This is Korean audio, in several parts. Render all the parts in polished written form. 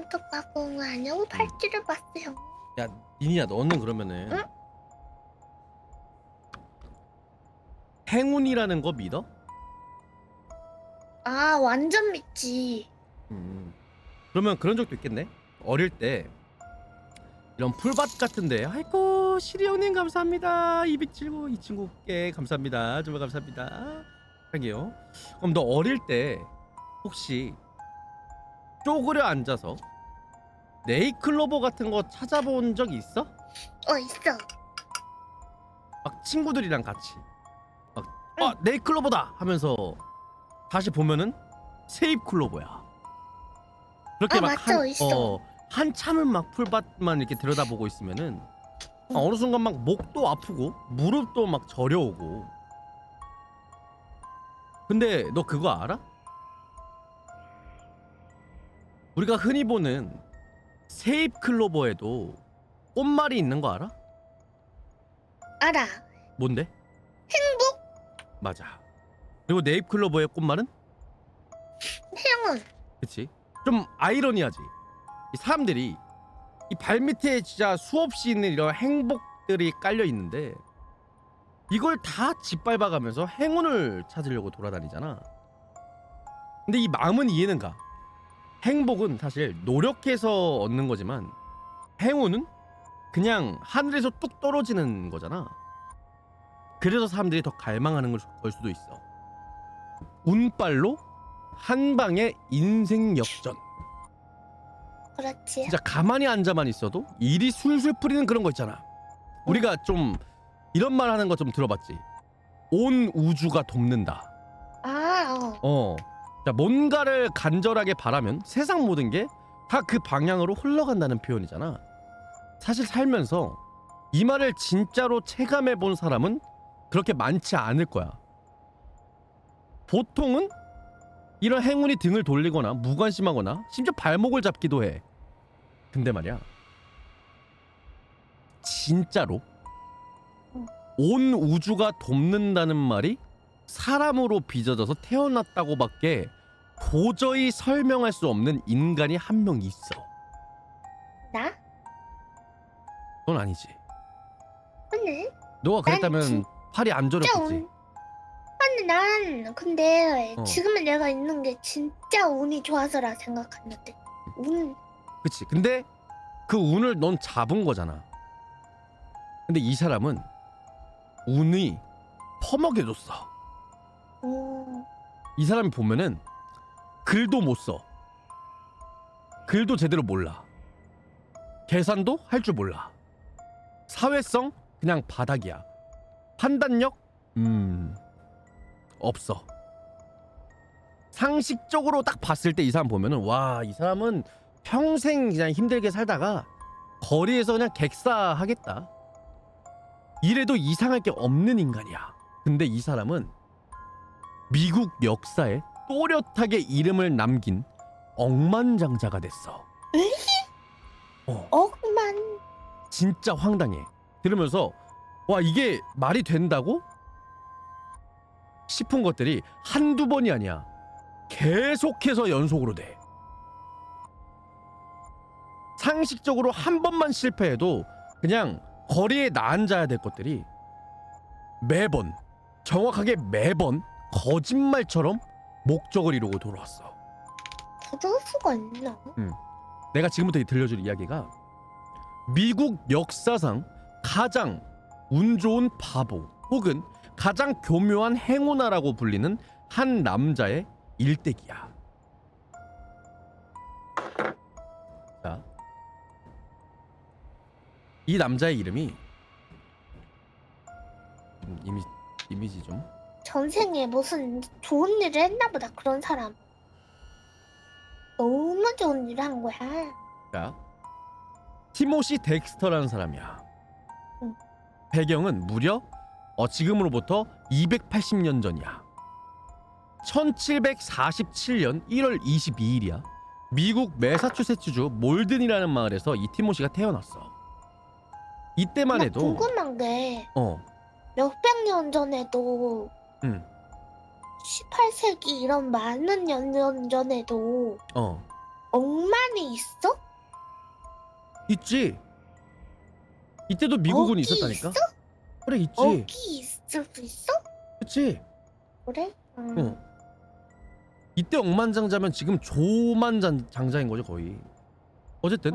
손톱가공 안 하고 팔찌를 봤어요. 야, 니니야, 너는 그러면은 응? 행운이라는 거 믿어? 아, 완전 믿지. 그러면 그런 적도 있겠네. 어릴 때 이런 풀밭 같은데, 아이고 시리 형님 감사합니다. 207고 이 친구께 감사합니다. 정말 감사합니다. 할게요. 그럼 너 어릴 때 혹시 쪼그려 앉아서 네이클로버 같은 거 찾아본 적 있어? 있어. 막 친구들이랑 같이 막 응. 네이클로버다 하면서 다시 보면은 세잎클로버야. 그렇게 막 맞죠, 있어. 한참을 막 풀밭만 이렇게 들여다보고 있으면은 어느 순간 막 목도 아프고 무릎도 막 저려오고. 근데 너 그거 알아? 우리가 흔히 보는 세잎클로버에도 꽃말이 있는 거 알아? 알아. 뭔데? 행복? 맞아. 그리고 네잎클로버의 꽃말은? 행운. 그치? 좀 아이러니하지? 이 사람들이 이 발밑에 진짜 수없이 있는 이런 행복들이 깔려 있는데 이걸 다 짓밟아가면서 행운을 찾으려고 돌아다니잖아. 근데 이 마음은 이해는 가. 행복은 사실 노력해서 얻는 거지만 행운은 그냥 하늘에서 뚝 떨어지는 거잖아. 그래서 사람들이 더 갈망하는 걸 수도 있어. 운빨로 한 방의 인생 역전. 그렇지. 진짜 가만히 앉아만 있어도 일이 술술 풀리는 그런 거 있잖아. 우리가 좀 이런 말 하는 거 좀 들어봤지? 온 우주가 돕는다. 자, 뭔가를 간절하게 바라면 세상 모든 게 다 그 방향으로 흘러간다는 표현이잖아. 사실 살면서 이 말을 진짜로 체감해 본 사람은 그렇게 많지 않을 거야. 보통은 이런 행운이 등을 돌리거나 무관심하거나 심지어 발목을 잡기도 해. 근데 말이야, 진짜로 온 우주가 돕는다는 말이 사람으로 빚어져서 태어났다고밖에 도저히 설명할 수 없는 인간이 한 명 있어. 나? 넌 아니지. 근데 너가 그랬다면 진- 팔이 안 저렸겠지. 근데 어. 지금의 내가 있는 게 진짜 운이 좋아서라 생각했는데. 운. 그치. 근데 그 운을 넌 잡은 거잖아. 근데 이 사람은 운이 퍼먹여줬어. 이 사람이 보면은 글도 못 써. 글도 제대로 몰라. 계산도 할 줄 몰라. 사회성 그냥 바닥이야. 판단력 없어. 상식적으로 딱 봤을 때 이 사람 보면은 와, 이 사람은 평생 그냥 힘들게 살다가 거리에서 그냥 객사하겠다. 이래도 이상할 게 없는 인간이야. 근데 이 사람은 미국 역사에 또렷하게 이름을 남긴 억만장자가 됐어. 억만. 진짜 황당해. 들으면서 와, 이게 말이 된다고? 싶은 것들이 한두 번이 아니야. 계속해서 연속으로 돼. 상식적으로 한 번만 실패해도 그냥 거리에 나앉아야 될 것들이 매번, 정확하게 매번 거짓말처럼 목적을 이루고 돌아왔어. 그럴 수가 있나? 내가 지금부터 들려줄 이야기가 미국 역사상 가장 운 좋은 바보 혹은 가장 교묘한 행운아라고 불리는 한 남자의 일대기야. 자, 이 남자의 이름이 이미지 좀 전생에 무슨 좋은 일을 했나 보다. 그런 사람. 너무 좋은 일을 한 거야. 자, 티모시 덱스터라는 사람이야. 응. 배경은 무려 지금으로부터 280년 전이야. 1747년 1월 22일이야. 미국 매사추세츠주 몰든이라는 마을에서 이 티모시가 태어났어. 이때만 나 해도 궁금한 게 몇백 년 전에도 18세기 이런 많은 년 전에도 억만이 있어? 있지. 이때도 미국군이 억이 있었다니까. 있어? 그래 있지. 억이 있을 수 있어? 그치. 그래? 응. 이때 억만장자면 지금 조만장자인 거죠 거의. 어쨌든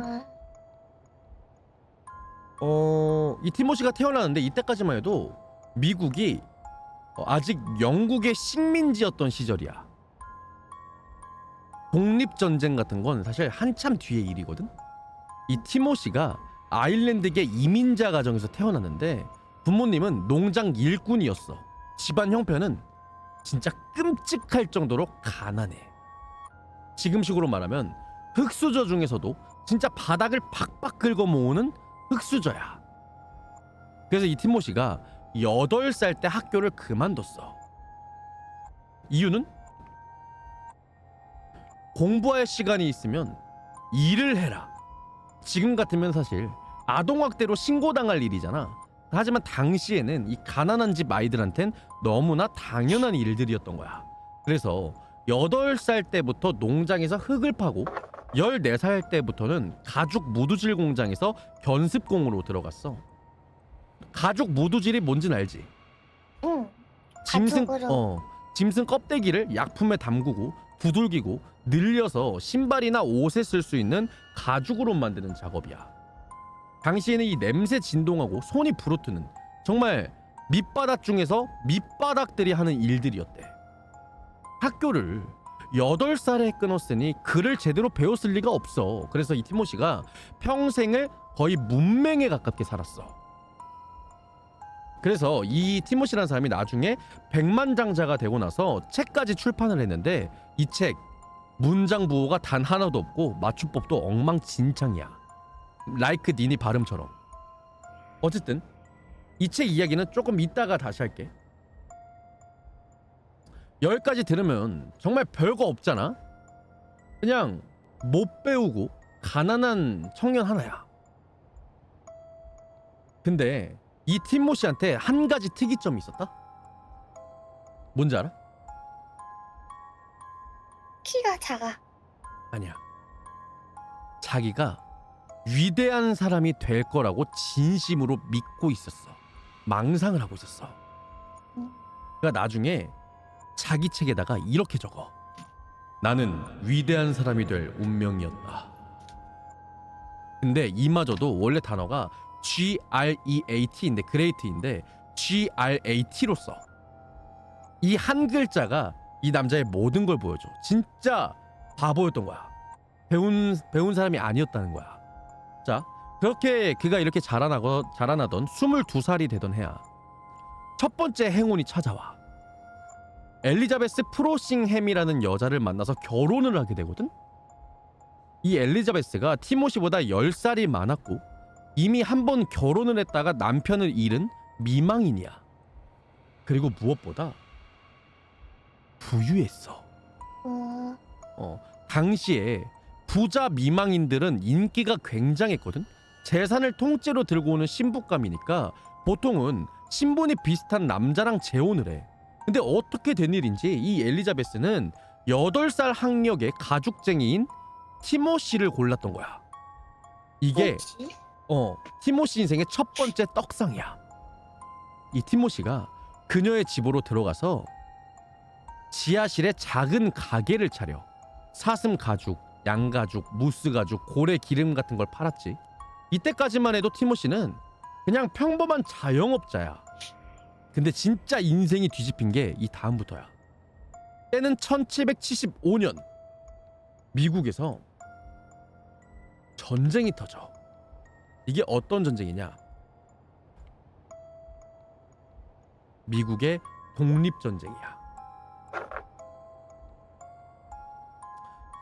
이 티모시가 태어나는데 이때까지만 해도 미국이 아직 영국의 식민지였던 시절이야. 독립전쟁 같은 건 사실 한참 뒤의 일이거든. 이 티모시가 아일랜드계 이민자 가정에서 태어났는데 부모님은 농장 일꾼이었어. 집안 형편은 진짜 끔찍할 정도로 가난해. 지금식으로 말하면 흙수저 중에서도 진짜 바닥을 박박 긁어 모으는 흙수저야. 그래서 이 티모시가 8살 때 학교를 그만뒀어. 이유는 공부할 시간이 있으면 일을 해라. 지금 같으면 사실 아동학대로 신고당할 일이잖아. 하지만 당시에는 이 가난한 집 아이들한텐 너무나 당연한 일들이었던 거야. 그래서 8살 때부터 농장에서 흙을 파고 14살 때부터는 가죽 무두질 공장에서 견습공으로 들어갔어. 가죽 무두질이 뭔지는 알지? 응. 짐승 가죽으로. 짐승 껍데기를 약품에 담그고 두들기고 늘려서 신발이나 옷에 쓸 수 있는 가죽으로 만드는 작업이야. 당시에는 이 냄새 진동하고 손이 부르트는 정말 밑바닥 중에서 밑바닥들이 하는 일들이었대. 학교를 8살에 끊었으니 글을 제대로 배웠을 리가 없어. 그래서 이 티모시가 평생을 거의 문맹에 가깝게 살았어. 그래서 이 티모시라는 사람이 나중에 백만장자가 되고 나서 책까지 출판을 했는데 이 책 문장 부호가 단 하나도 없고 맞춤법도 엉망진창이야. 라이크 니니 발음처럼. 어쨌든 이 책 이야기는 조금 이따가 다시 할게. 여기까지 들으면 정말 별거 없잖아. 그냥 못 배우고 가난한 청년 하나야. 근데 이 티모시한테 한 가지 특이점이 있었다. 뭔지 알아? 키가 작아. 아니야. 자기가 위대한 사람이 될 거라고 진심으로 믿고 있었어. 망상을 하고 있었어. 그러니까 나중에 자기 책에다가 이렇게 적어. 나는 위대한 사람이 될 운명이었다. 근데 이마저도 원래 단어가 GREAT인데 그레이트인데 GRAT로 써. 이 한 글자가 이 남자의 모든 걸 보여줘. 진짜 바보였던 거야. 배운 사람이 아니었다는 거야. 자, 그렇게 그가 이렇게 자라나던 22살이 되던 해야 첫 번째 행운이 찾아와. 엘리자베스 프로싱햄이라는 여자를 만나서 결혼을 하게 되거든. 이 엘리자베스가 티모시보다 10살이 많았고 이미 한 번 결혼을 했다가 남편을 잃은 미망인이야. 그리고 무엇보다 부유했어. 당시에 부자 미망인들은 인기가 굉장했거든. 재산을 통째로 들고 오는 신부감이니까 보통은 신분이 비슷한 남자랑 재혼을 해. 근데 어떻게 된 일인지 이 엘리자베스는 8살 학력의 가죽쟁이인 티모시를 골랐던 거야. 이게 티모시 인생의 첫 번째 떡상이야. 이 티모시가 그녀의 집으로 들어가서 지하실에 작은 가게를 차려 사슴 가죽, 양가죽, 무스 가죽, 고래 기름 같은 걸 팔았지. 이때까지만 해도 티모시는 그냥 평범한 자영업자야. 근데 진짜 인생이 뒤집힌 게 이 다음부터야. 때는 1775년 미국에서 전쟁이 터져. 이게 어떤 전쟁이냐? 미국의 독립전쟁이야.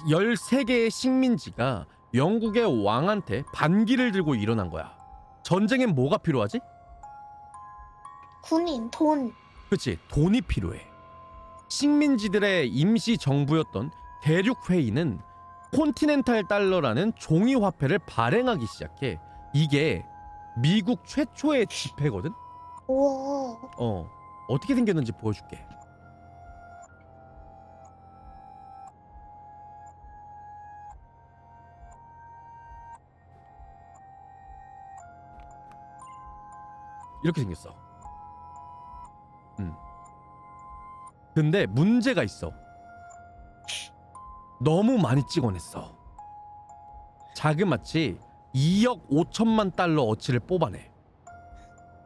13개의 식민지가 영국의 왕한테 반기를 들고 일어난 거야. 전쟁엔 뭐가 필요하지? 군인, 돈. 그치, 돈이 필요해. 식민지들의 임시 정부였던 대륙회의는 콘티넨탈 달러라는 종이 화폐를 발행하기 시작해. 이게 미국 최초의 지폐거든? 우와. 어떻게 생겼는지 보여줄게. 이렇게 생겼어. 근데 문제가 있어. 너무 많이 찍어냈어. 자그마치 2억 5천만 달러 어치를 뽑아내.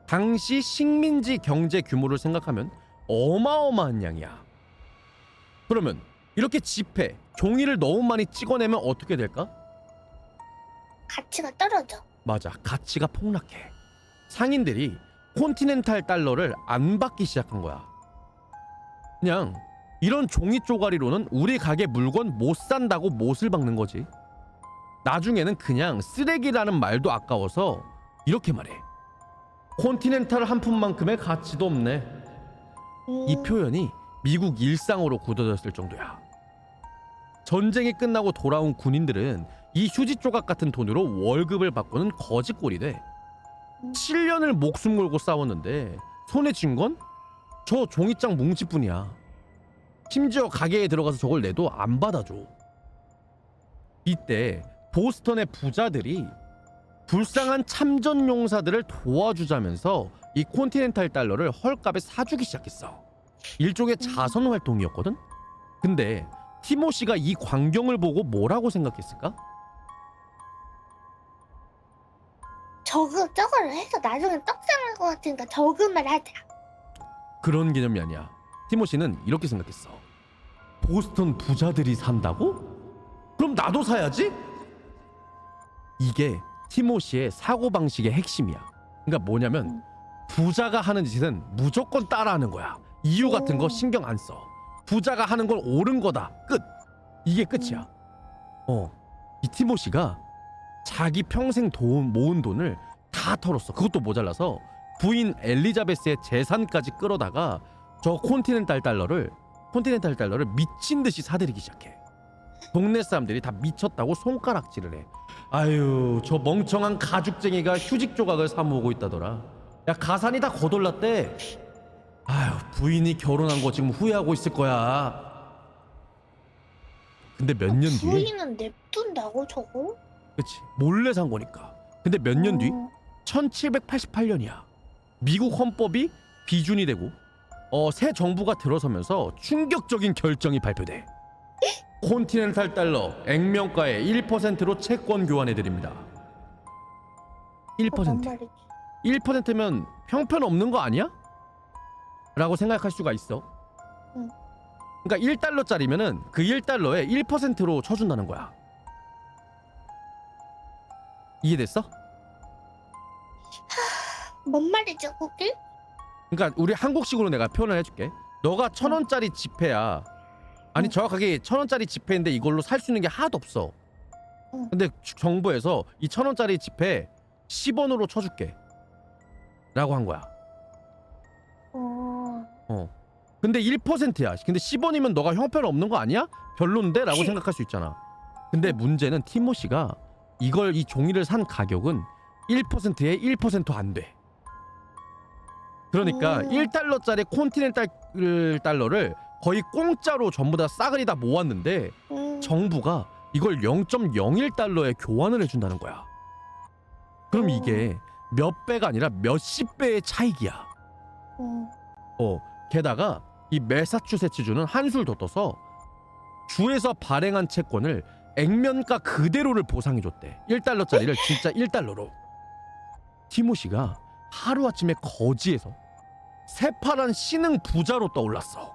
당시 식민지 경제 규모를 생각하면 어마어마한 양이야. 그러면 이렇게 지폐, 종이를 너무 많이 찍어내면 어떻게 될까? 가치가 떨어져. 맞아, 가치가 폭락해. 상인들이 콘티넨탈 달러를 안 받기 시작한 거야. 그냥 이런 종이 쪼가리로는 우리 가게 물건 못 산다고 못을 박는 거지. 나중에는 그냥 쓰레기라는 말도 아까워서 이렇게 말해. 콘티넨탈 한 푼만큼의 가치도 없네. 이 표현이 미국 일상으로 굳어졌을 정도야. 전쟁이 끝나고 돌아온 군인들은 이 휴지 조각 같은 돈으로 월급을 받고는 거지꼴이 돼. 7년을 목숨 걸고 싸웠는데 손에 쥔 건 저 종이장 뭉치뿐이야. 심지어 가게에 들어가서 저걸 내도 안 받아줘. 이때 보스턴의 부자들이 불쌍한 참전 용사들을 도와주자면서 이 콘티넨탈 달러를 헐값에 사주기 시작했어. 일종의 자선 활동이었거든. 근데 티모시가 이 광경을 보고 뭐라고 생각했을까? 저거를 해서 나중에 떡상할 것 같으니까 저금을 하자. 그런 개념이 아니야. 티모시는 이렇게 생각했어. 보스턴 부자들이 산다고? 그럼 나도 사야지? 이게 티모시의 사고방식의 핵심이야. 그러니까 뭐냐면 부자가 하는 짓은 무조건 따라하는 거야. 이유 같은 거 신경 안 써. 부자가 하는 건 옳은 거다. 끝. 이게 끝이야. 이 티모시가 자기 평생 모은 돈을 다 털었어. 그것도 모자라서 부인 엘리자베스의 재산까지 끌어다가 저 콘티넨탈 달러를 미친 듯이 사들이기 시작해. 동네 사람들이 다 미쳤다고 손가락질을 해. 아유, 저 멍청한 가죽쟁이가 휴직 조각을 사 모으고 있다더라. 야, 가산이 다 거덜났대. 아유, 부인이 결혼한 거 지금 후회하고 있을 거야. 근데 몇 년 뒤에 부인은 냅둔다고 저거? 그치, 몰래 산 거니까. 근데 몇 년 뒤 1788년이야. 미국 헌법이 비준이 되고 새 정부가 들어서면서 충격적인 결정이 발표돼. 콘티넨탈 달러 액면가의 1%로 채권 교환해드립니다. 1%. 뭔 말이지? 1%면 형편없는 거 아니야? 라고 생각할 수가 있어. 응. 그러니까 1달러짜리면은 그 1달러에 1%로 쳐준다는 거야. 이해됐어? 뭔 말이지 그게? 그러니까 우리 한국식으로 내가 표현을 해줄게. 너가 1,000원짜리 지폐야. 아니, 정확하게 1,000원짜리 지폐인데 이걸로 살 수 있는 게 하나도 없어. 근데 정부에서 이 1,000원짜리 지폐 10원으로 쳐줄게 라고 한 거야. 근데 1%야. 근데 10원이면 너가 형편없는 거 아니야? 별론데? 라고 생각할 수 있잖아. 근데 문제는 티모시가 이 종이를 산 가격은 1%에 1% 안 돼. 그러니까 1달러짜리 콘티넨탈 달러를 거의 공짜로 전부 다 싸그리 다 모았는데 정부가 이걸 0.01달러에 교환을 해준다는 거야. 그럼 이게 몇 배가 아니라 몇십 배의 차익이야. 게다가 이 매사추세츠주는 한술 더 떠서 주에서 발행한 채권을 액면가 그대로를 보상해줬대. 1달러짜리를 진짜 1달러로. 티모시가 하루아침에 거지에서 새파란 신흥 부자로 떠올랐어.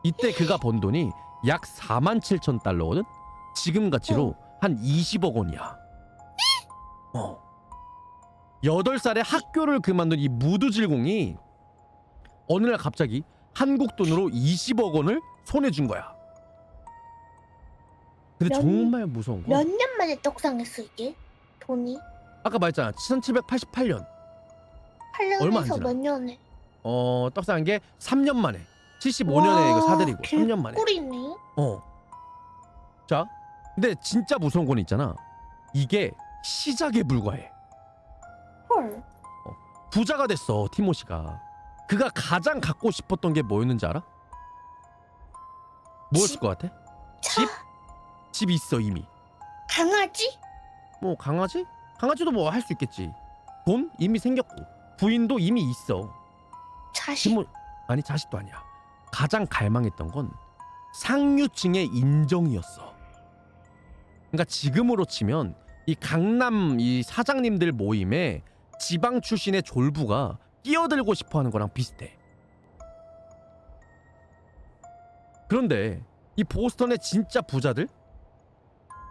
이때 그가 번 돈이 약 47,000달러거든? 지금 가치로 한 20억 원이야. 8살에 학교를 그만둔 이 무두질공이 어느 날 갑자기 한국 돈으로 20억 원을 손에 준 거야. 근데 정말 무서운 건 몇 년 만에 떡상했어 이게? 돈이? 아까 말했잖아. 1788년. 얼마 안 8년에서 지나. 몇 년에? 떡상한 게 3년 만에. 75년에 이거 사들이고 3년 만에. 꿀이네. 자, 근데 진짜 무서운 건 있잖아. 이게 시작에 불과해. 헐. 부자가 됐어, 티모시가. 그가 가장 갖고 싶었던 게 뭐였는지 알아? 뭐였을 것 같아? 차? 집 있어 이미. 강아지? 뭐 강아지? 강아지도 뭐 할 수 있겠지. 돈 이미 생겼고. 부인도 이미 있어. 자식. 아니 자식도 아니야. 가장 갈망했던 건 상류층의 인정이었어. 그러니까 지금으로 치면 이 강남 이 사장님들 모임에 지방 출신의 졸부가 끼어들고 싶어하는 거랑 비슷해. 그런데 이 보스턴의 진짜 부자들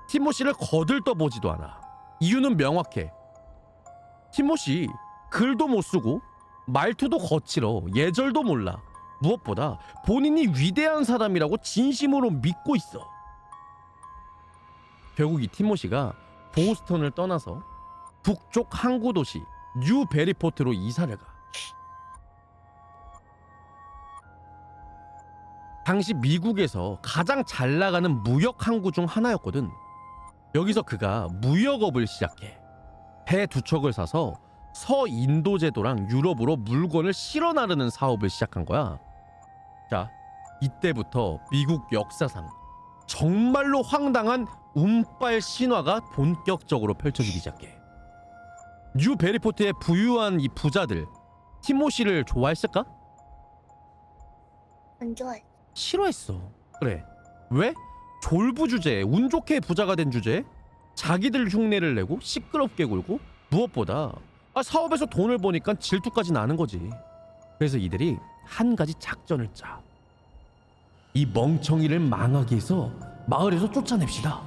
티모시를 거들떠보지도 않아. 이유는 명확해. 티모시 글도 못 쓰고 말투도 거칠어. 예절도 몰라. 무엇보다 본인이 위대한 사람이라고 진심으로 믿고 있어. 결국 이 티모시가 보스턴을 떠나서 북쪽 항구 도시 뉴베리포트로 이사를 가. 당시 미국에서 가장 잘 나가는 무역 항구 중 하나였거든. 여기서 그가 무역업을 시작해. 배 2척을 사서 서인도 제도랑 유럽으로 물건을 실어 나르는 사업을 시작한 거야. 자, 이때부터 미국 역사상 정말로 황당한 운빨 신화가 본격적으로 펼쳐지기 시작해. 뉴베리포트의 부유한 이 부자들 티모시를 좋아했을까? 안 좋아해. 싫어했어. 그래. 왜? 졸부 주제에, 운 좋게 부자가 된 주제에 자기들 흉내를 내고 시끄럽게 굴고, 무엇보다 사업에서 돈을 버니까 질투까지 나는 거지. 그래서 이들이 한 가지 작전을 짜. 이 멍청이를 망하게 해서 마을에서 쫓아냅시다.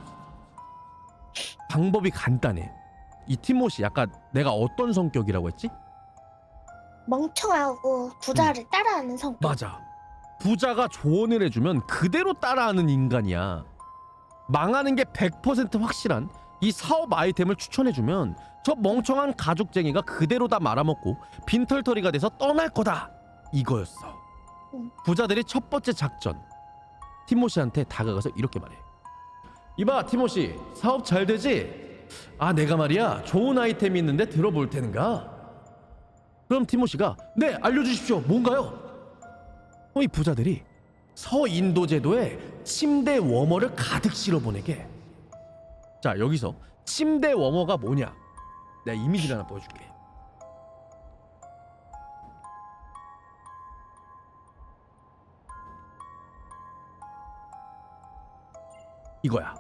방법이 간단해. 이 티모시 아까 내가 어떤 성격이라고 했지? 멍청하고 부자를 따라하는 성격. 맞아. 부자가 조언을 해주면 그대로 따라하는 인간이야. 망하는 게 100% 확실한 이 사업 아이템을 추천해주면 저 멍청한 가죽쟁이가 그대로 다 말아먹고 빈털터리가 돼서 떠날 거다. 이거였어. 부자들의 첫 번째 작전. 티모시한테 다가가서 이렇게 말해. 이봐 티모시, 사업 잘 되지? 내가 말이야 좋은 아이템이 있는데 들어볼 테는가? 그럼 티모시가 네 알려주십시오. 뭔가요? 이 부자들이 서인도 제도에 침대 워머를 가득 실어 보내게. 자, 여기서 침대 워머가 뭐냐? 내가 이미지를 하나 보여줄게. 이거야.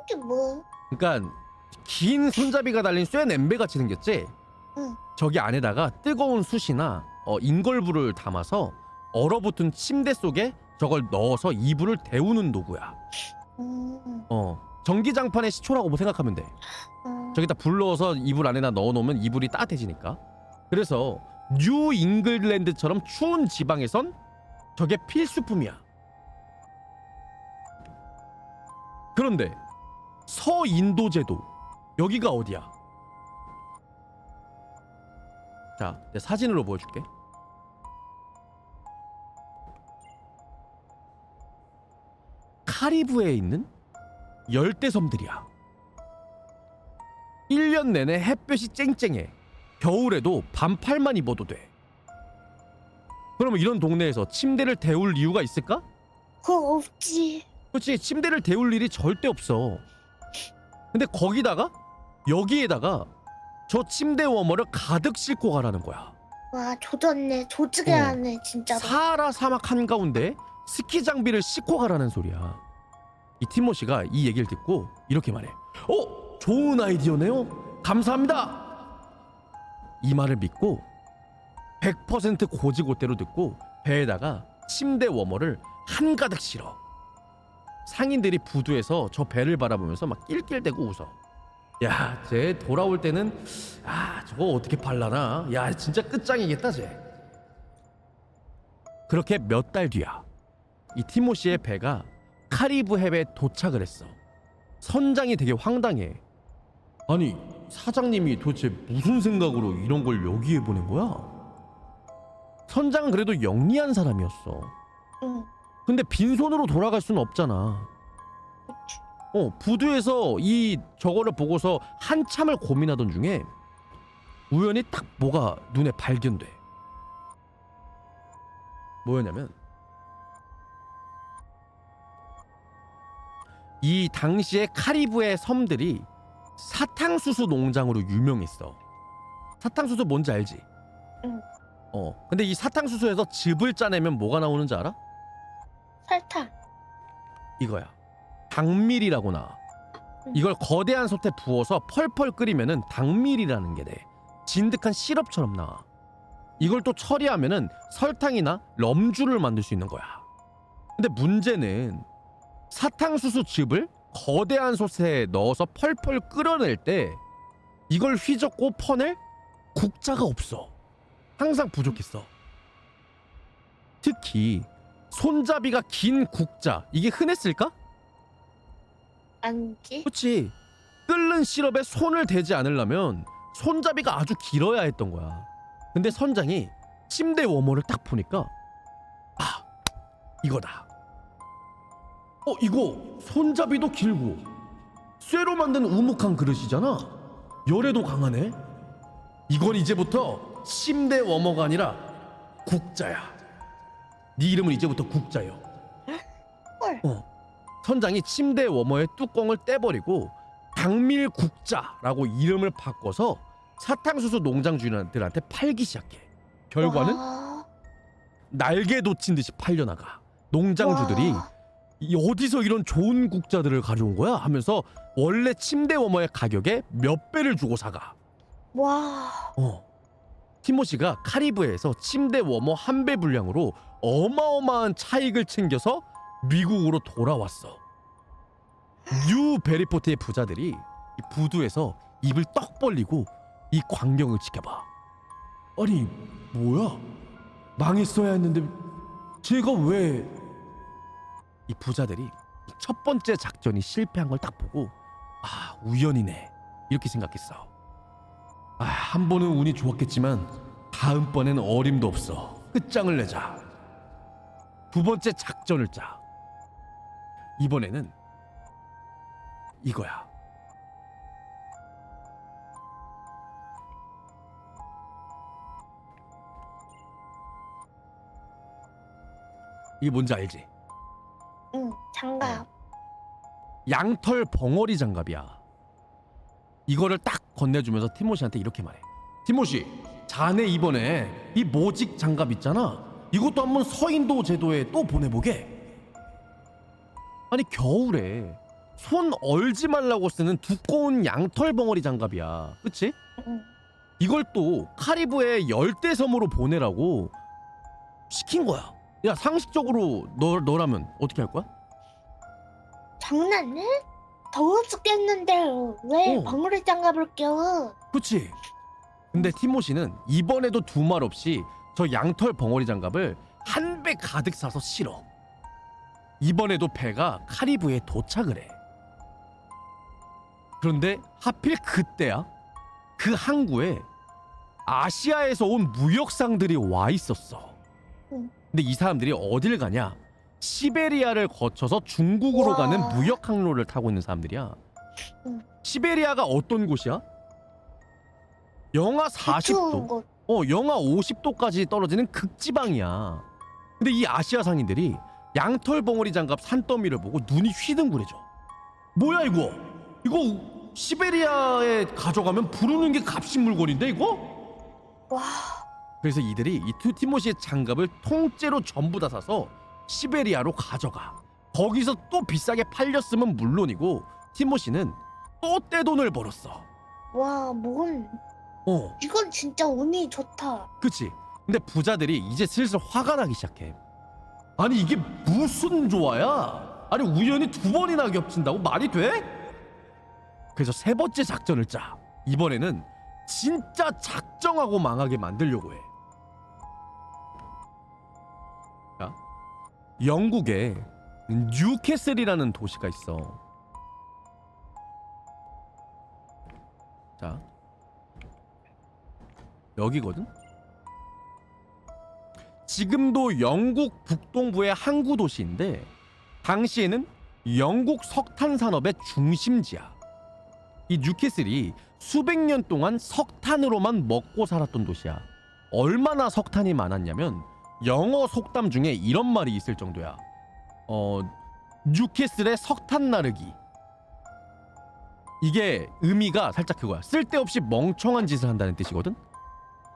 이게 뭐? 그러니까 긴 손잡이가 달린 쇠 냄비 같이 생겼지? 응. 저기 안에다가 뜨거운 숯이나 인걸불을 담아서 얼어붙은 침대 속에 저걸 넣어서 이불을 데우는 도구야. 전기장판의 시초라고 생각하면 돼. 저기다 불 넣어서 이불 안에다 넣어놓으면 이불이 따뜻해지니까. 그래서 뉴 잉글랜드처럼 추운 지방에선 저게 필수품이야. 그런데 서인도 제도, 여기가 어디야? 자, 내 사진으로 보여줄게. 카리브해에 있는 열대섬들이야. 1년 내내 햇볕이 쨍쨍해. 겨울에도 반팔만 입어도 돼. 그러면 이런 동네에서 침대를 데울 이유가 있을까? 그거 없지. 그렇지, 침대를 데울 일이 절대 없어. 근데 거기다가 여기에다가 저 침대 워머를 가득 싣고 가라는 거야. 와 조졌네. 조지게 하네 진짜로. 사하라 사막 한가운데 스키 장비를 싣고 가라는 소리야. 이 티모시가 이 얘기를 듣고 이렇게 말해. 좋은 아이디어네요. 감사합니다. 이 말을 믿고 100% 고지고대로 듣고 배에다가 침대 워머를 한가득 실어. 상인들이 부두에서 저 배를 바라보면서 막 낄낄대고 웃어. 야, 쟤 돌아올 때는 저거 어떻게 팔라나? 야, 진짜 끝장이겠다 쟤. 그렇게 몇 달 뒤야. 이 티모시의 배가 카리브 해에 도착을 했어. 선장이 되게 황당해. 아니, 사장님이 도대체 무슨 생각으로 이런 걸 여기에 보낸 거야? 선장은 그래도 영리한 사람이었어. 근데 빈손으로 돌아갈 수는 없잖아. 부두에서 저거를 보고서 한참을 고민하던 중에 우연히 딱 뭐가 눈에 발견돼. 뭐였냐면 이 당시에 카리브해 섬들이 사탕수수 농장으로 유명했어. 사탕수수 뭔지 알지? 응. 근데 이 사탕수수에서 즙을 짜내면 뭐가 나오는지 알아? 설탕. 이거야. 당밀이라고 나와. 이걸 거대한 솥에 부어서 펄펄 끓이면은 당밀이라는 게 돼. 진득한 시럽처럼 나와. 이걸 또 처리하면은 설탕이나 럼주를 만들 수 있는 거야. 근데 문제는 사탕수수 즙을 거대한 솥에 넣어서 펄펄 끓여낼 때 이걸 휘젓고 퍼낼 국자가 없어. 항상 부족했어. 특히 손잡이가 긴 국자, 이게 흔했을까? 아니지? 그렇지. 끓는 시럽에 손을 대지 않으려면 손잡이가 아주 길어야 했던 거야. 근데 선장이 침대 워머를 딱 보니까 아, 이거다. 이거 손잡이도 길고 쇠로 만든 우묵한 그릇이잖아. 열에도 강하네. 이건 이제부터 침대 워머가 아니라 국자야. 네 이름은 이제부터 국자요. 헐. 선장이 침대 워머의 뚜껑을 떼버리고 당밀국자라고 이름을 바꿔서 사탕수수 농장 주인들한테 팔기 시작해. 결과는 와. 날개 돋친 듯이 팔려나가. 농장주들이 와. 어디서 이런 좋은 국자들을 가져온 거야? 하면서 원래 침대 워머의 가격에 몇 배를 주고 사가. 와. 티모시가 카리브해에서 침대 워머 한 배 분량으로 어마어마한 차익을 챙겨서 미국으로 돌아왔어. 뉴 베리포트의 부자들이 이 부두에서 입을 떡 벌리고 이 광경을 지켜봐. 아니 뭐야? 망했어야 했는데 제가 왜... 이 부자들이 첫 번째 작전이 실패한 걸 딱 보고 아, 우연이네 이렇게 생각했어. 한 번은 운이 좋았겠지만 다음번엔 어림도 없어. 끝장을 내자. 두 번째 작전을 짜. 이번에는 이거야. 이게 뭔지 알지? 응. 장갑. 양털 벙어리 장갑이야. 이거를 딱 건네주면서 티모시한테 이렇게 말해. 티모시, 자네 이번에 이 모직 장갑 있잖아. 이것도 한번 서인도 제도에 또 보내보게. 아니 겨울에 손 얼지 말라고 쓰는 두꺼운 양털 벙어리 장갑이야. 그치? 응. 이걸 또 카리브해 열대섬으로 보내라고 시킨 거야. 야, 상식적으로 너라면 어떻게 할 거야? 장난해? 더워 죽겠는데 왜 어. 방울이 장갑을 껴? 그치? 근데 티모시는 이번에도 두말 없이 저 양털 벙어리 장갑을 한 배 가득 사서 실어. 이번에도 배가 카리브해에 도착을 해. 그런데 하필 그때야. 그 항구에 아시아에서 온 무역상들이 와 있었어. 응. 근데 이 사람들이 어딜 가냐? 시베리아를 거쳐서 중국으로 와. 가는 무역 항로를 타고 있는 사람들이야. 응. 시베리아가 어떤 곳이야? 영하 추운 40도, 곳. 영하 50도까지 떨어지는 극지방이야. 근데 이 아시아 상인들이 양털 벙어리 장갑 산더미를 보고 눈이 휘둥그레져. 뭐야 이거? 이거 시베리아에 가져가면 부르는 게 값진 물건인데 이거? 와. 그래서 이들이 이 티모시의 장갑을 통째로 전부 다 사서 시베리아로 가져가. 거기서 또 비싸게 팔렸으면 물론이고 티모시는 또 떼돈을 벌었어. 와, 뭔? 이건 진짜 운이 좋다. 그치? 근데 부자들이 이제 슬슬 화가 나기 시작해. 아니 이게 무슨 조화야? 아니 우연히 두 번이나 겹친다고 말이 돼? 그래서 세 번째 작전을 짜. 이번에는 진짜 작정하고 망하게 만들려고 해. 자, 영국에 뉴캐슬이라는 도시가 있어. 자, 여기거든? 지금도 영국 북동부의 항구 도시인데 당시에는 영국 석탄 산업의 중심지야. 이 뉴캐슬이 수백 년 동안 석탄으로만 먹고 살았던 도시야. 얼마나 석탄이 많았냐면 영어 속담 중에 이런 말이 있을 정도야. 뉴캐슬의 석탄 나르기. 이게 의미가 살짝 그거야. 쓸데없이 멍청한 짓을 한다는 뜻이거든.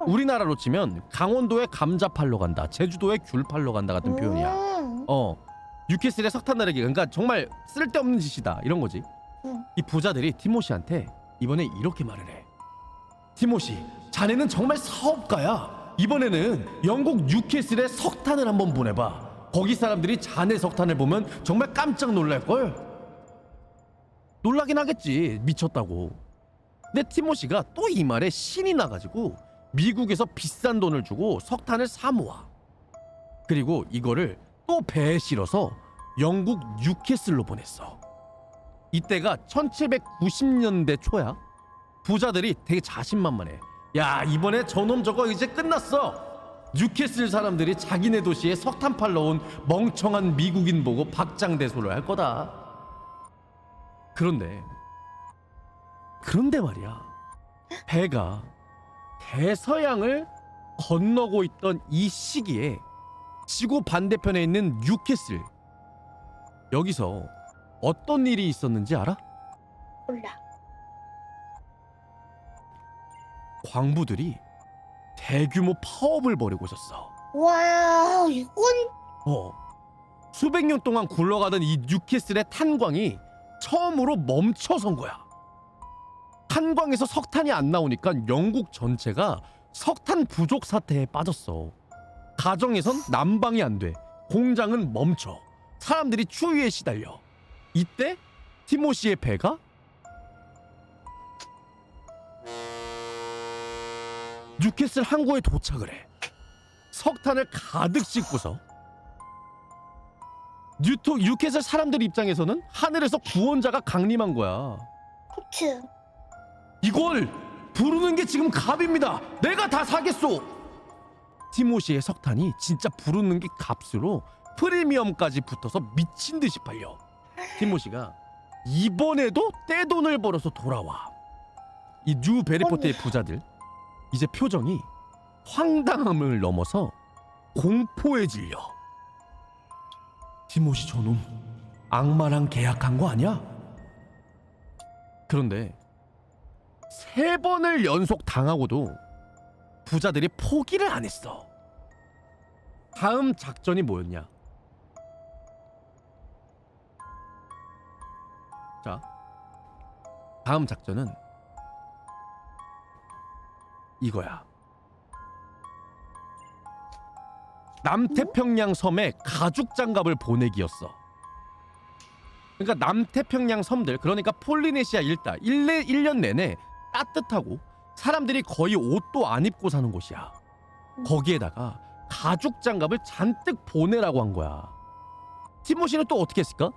우리나라로 치면 강원도에 감자 팔러 간다, 제주도에 귤 팔러 간다 같은 표현이야. 뉴캐슬에 석탄 나르기, 그러니까 정말 쓸데없는 짓이다 이런 거지. 이 부자들이 티모시한테 이번에 이렇게 말을 해. 티모시, 자네는 정말 사업가야. 이번에는 영국 뉴캐슬에 석탄을 한번 보내봐. 거기 사람들이 자네 석탄을 보면 정말 깜짝 놀랄걸. 놀라긴 하겠지, 미쳤다고. 근데 티모시가 또 이 말에 신이 나가지고 미국에서 비싼 돈을 주고 석탄을 사 모아. 그리고 이거를 또 배에 실어서 영국 뉴캐슬로 보냈어. 이때가 1790년대 초야. 부자들이 되게 자신만만해. 야, 이번에 저놈 저거 이제 끝났어. 뉴캐슬 사람들이 자기네 도시에 석탄 팔러 온 멍청한 미국인 보고 박장대소를 할 거다. 그런데 말이야, 배가 대서양을 건너고 있던 이 시기에 지구 반대편에 있는 뉴캐슬, 여기서 어떤 일이 있었는지 알아? 몰라. 광부들이 대규모 파업을 벌이고 있었어. 와, 이건 수백 년 동안 굴러가던 이 뉴캐슬의 탄광이 처음으로 멈춰선 거야. 탄광에서 석탄이 안 나오니까 영국 전체가 석탄 부족 사태에 빠졌어. 가정에선 난방이 안 돼. 공장은 멈춰. 사람들이 추위에 시달려. 이때 티모시의 배가 뉴캐슬 항구에 도착을 해. 석탄을 가득 싣고서. 뉴캐슬 사람들 입장에서는 하늘에서 구원자가 강림한 거야. 그치. 이걸 부르는 게 지금 값입니다. 내가 다 사겠소. 티모시의 석탄이 진짜 부르는 게 값으로 프리미엄까지 붙어서 미친 듯이 팔려. 티모시가 이번에도 떼돈을 벌어서 돌아와. 이 뉴 베리포트의 부자들, 이제 표정이 황당함을 넘어서 공포에 질려. 티모시 저놈 악마랑 계약한 거 아니야? 그런데 3번을 연속 당하고도 부자들이 포기를 안 했어. 다음 작전이 뭐였냐? 자, 다음 작전은 이거야. 남태평양 섬에 가죽 장갑을 보내기였어. 그러니까 남태평양 섬들, 그러니까 폴리네시아 일다 1년 내내 따뜻하고 사람들이 거의 옷도 안 입고 사는 곳이야. 거기에다가 가죽 장갑을 잔뜩 보내라고 한 거야. 티모시는 또 어떻게 했을까?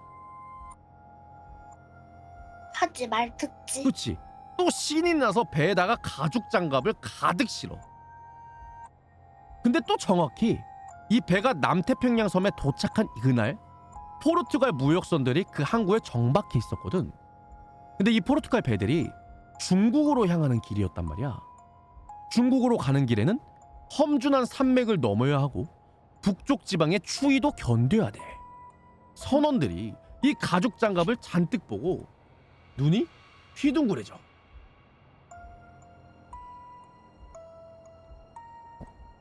하지 말 듣지. 그렇지. 또 신이 나서 배에다가 가죽 장갑을 가득 실어. 근데 또 정확히 이 배가 남태평양 섬에 도착한 그날 포르투갈 무역선들이 그 항구에 정박해 있었거든. 근데 이 포르투갈 배들이 중국으로 향하는 길이었단 말이야. 중국으로 가는 길에는 험준한 산맥을 넘어야 하고 북쪽 지방의 추위도 견뎌야 돼. 선원들이 이 가죽 장갑을 잔뜩 보고 눈이 휘둥그레져.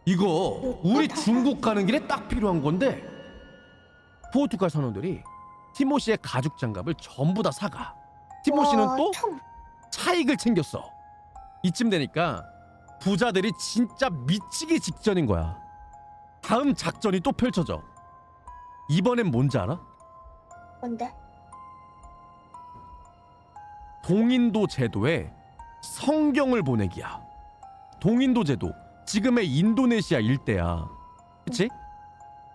이거 우리 중국 가는 길에 딱 필요한 건데. 포르투갈 선원들이 티모시의 가죽 장갑을 전부 다 사가. 티모시는 또 차익을 챙겼어. 이쯤 되니까 부자들이 진짜 미치기 직전인 거야. 다음 작전이 또 펼쳐져. 이번엔 뭔지 알아? 뭔데? 동인도 제도에 성경을 보내기야. 동인도 제도, 지금의 인도네시아 일대야. 그치?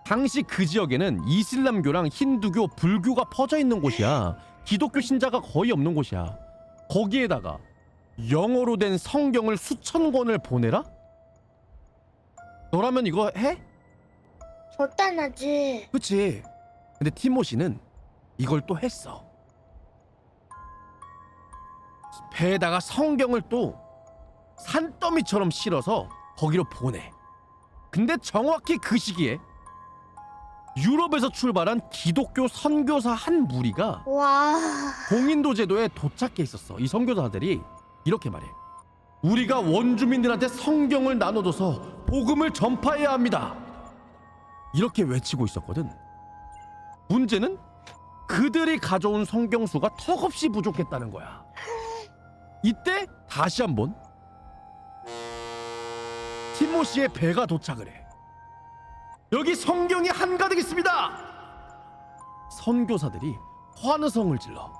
당시 그 지역에는 이슬람교랑 힌두교, 불교가 퍼져 있는 곳이야. 기독교 신자가 거의 없는 곳이야. 거기에다가 영어로 된 성경을 수천 권을 보내라? 너라면 이거 해? 절대 안 하지. 그치? 근데 티모시는 이걸 또 했어. 배에다가 성경을 또 산더미처럼 실어서 거기로 보내. 근데 정확히 그 시기에 유럽에서 출발한 기독교 선교사 한 무리가 와. 동인도 제도에 도착해 있었어. 이 선교사들이 이렇게 말해. 우리가 원주민들한테 성경을 나눠줘서 복음을 전파해야 합니다. 이렇게 외치고 있었거든. 문제는 그들이 가져온 성경수가 턱없이 부족했다는 거야. 이때 다시 한번 티모시의 배가 도착을 해. 여기 성경이 한가득 있습니다. 선교사들이 환호성을 질러.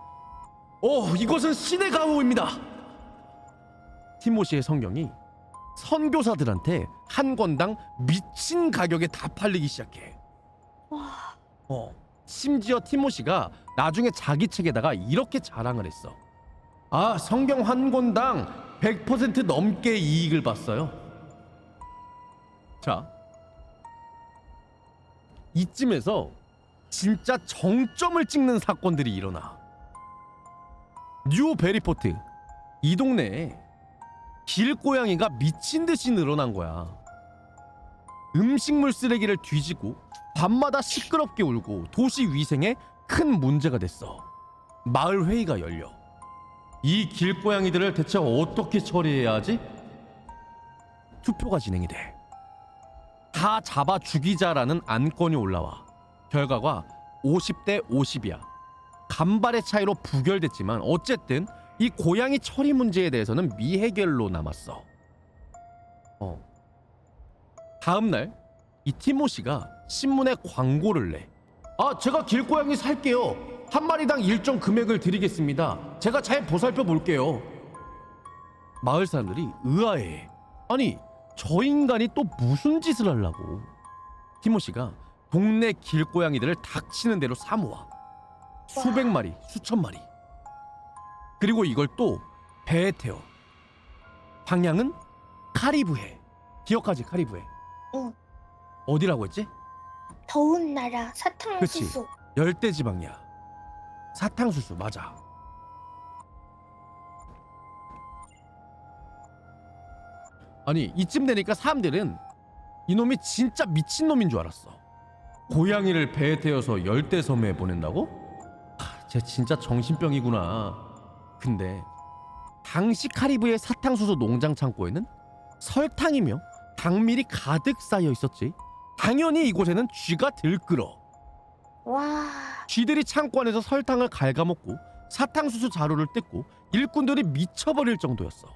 이것은 신의 가호입니다. 티모시의 성경이 선교사들한테 한 권당 미친 가격에 다 팔리기 시작해. 와. 심지어 티모시가 나중에 자기 책에다가 이렇게 자랑을 했어. 성경 한 권당 100% 넘게 이익을 봤어요. 자, 이쯤에서 진짜 정점을 찍는 사건들이 일어나. 뉴 베리포트, 이 동네에 길고양이가 미친 듯이 늘어난 거야. 음식물 쓰레기를 뒤지고 밤마다 시끄럽게 울고 도시 위생에 큰 문제가 됐어. 마을 회의가 열려. 이 길고양이들을 대체 어떻게 처리해야 하지? 투표가 진행이 돼. 다 잡아 죽이자라는 안건이 올라와. 결과가 50대 50이야. 간발의 차이로 부결됐지만 어쨌든 이 고양이 처리 문제에 대해서는 미해결로 남았어. 다음 날 이 티모시가 신문에 광고를 내. 제가 길고양이 살게요. 한 마리당 일정 금액을 드리겠습니다. 제가 잘 보살펴 볼게요. 마을 사람들이 의아해. 아니, 저 인간이 또 무슨 짓을 하려고. 티모시가 동네 길고양이들을 닥치는 대로 사모아. 수백 마리, 수천 마리. 그리고 이걸 또 배에 태워. 방향은 카리브해. 기억하지, 카리브해? 응. 어디라고 했지? 더운 나라 사탕수수. 열대지방이야. 사탕수수 맞아. 아니, 이쯤 되니까 사람들은 이놈이 진짜 미친놈인 줄 알았어. 고양이를 배에 태워서 열대섬에 보낸다고? 쟤 진짜 정신병이구나. 근데 당시 카리브의 사탕수수 농장 창고에는 설탕이며 당밀이 가득 쌓여 있었지. 당연히 이곳에는 쥐가 들끓어. 와. 쥐들이 창고 안에서 설탕을 갉아먹고 사탕수수 자루를 뜯고 일꾼들이 미쳐버릴 정도였어.